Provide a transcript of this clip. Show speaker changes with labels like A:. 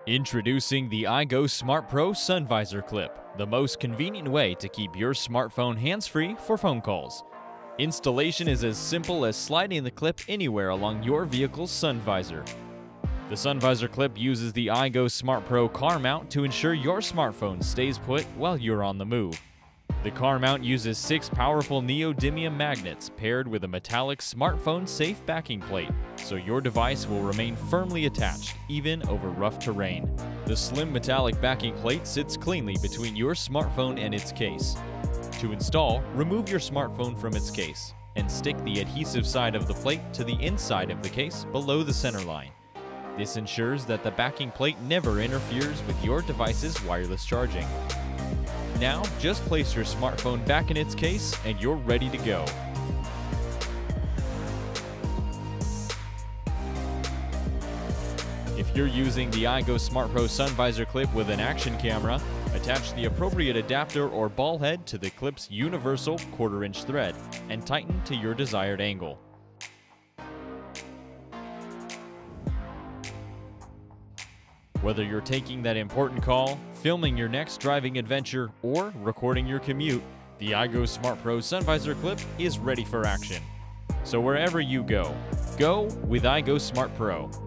A: Introducing the iGoSmart-Pro SunVisor Clip, the most convenient way to keep your smartphone hands-free for phone calls. Installation is as simple as sliding the clip anywhere along your vehicle's sun visor. The SunVisor Clip uses the iGoSmart-Pro car mount to ensure your smartphone stays put while you're on the move. The car mount uses 6 powerful neodymium magnets paired with a metallic smartphone-safe backing plate, so your device will remain firmly attached, even over rough terrain. The slim metallic backing plate sits cleanly between your smartphone and its case. To install, remove your smartphone from its case and stick the adhesive side of the plate to the inside of the case below the center line. This ensures that the backing plate never interferes with your device's wireless charging. Now, just place your smartphone back in its case and you're ready to go. If you're using the iGoSmart-Pro SunVisor Clip with an action camera, attach the appropriate adapter or ball head to the clip's universal 1/4-inch thread and tighten to your desired angle. Whether you're taking that important call, filming your next driving adventure, or recording your commute, the iGoSmart-Pro SunVisor Clip is ready for action. So wherever you go with iGoSmart-Pro.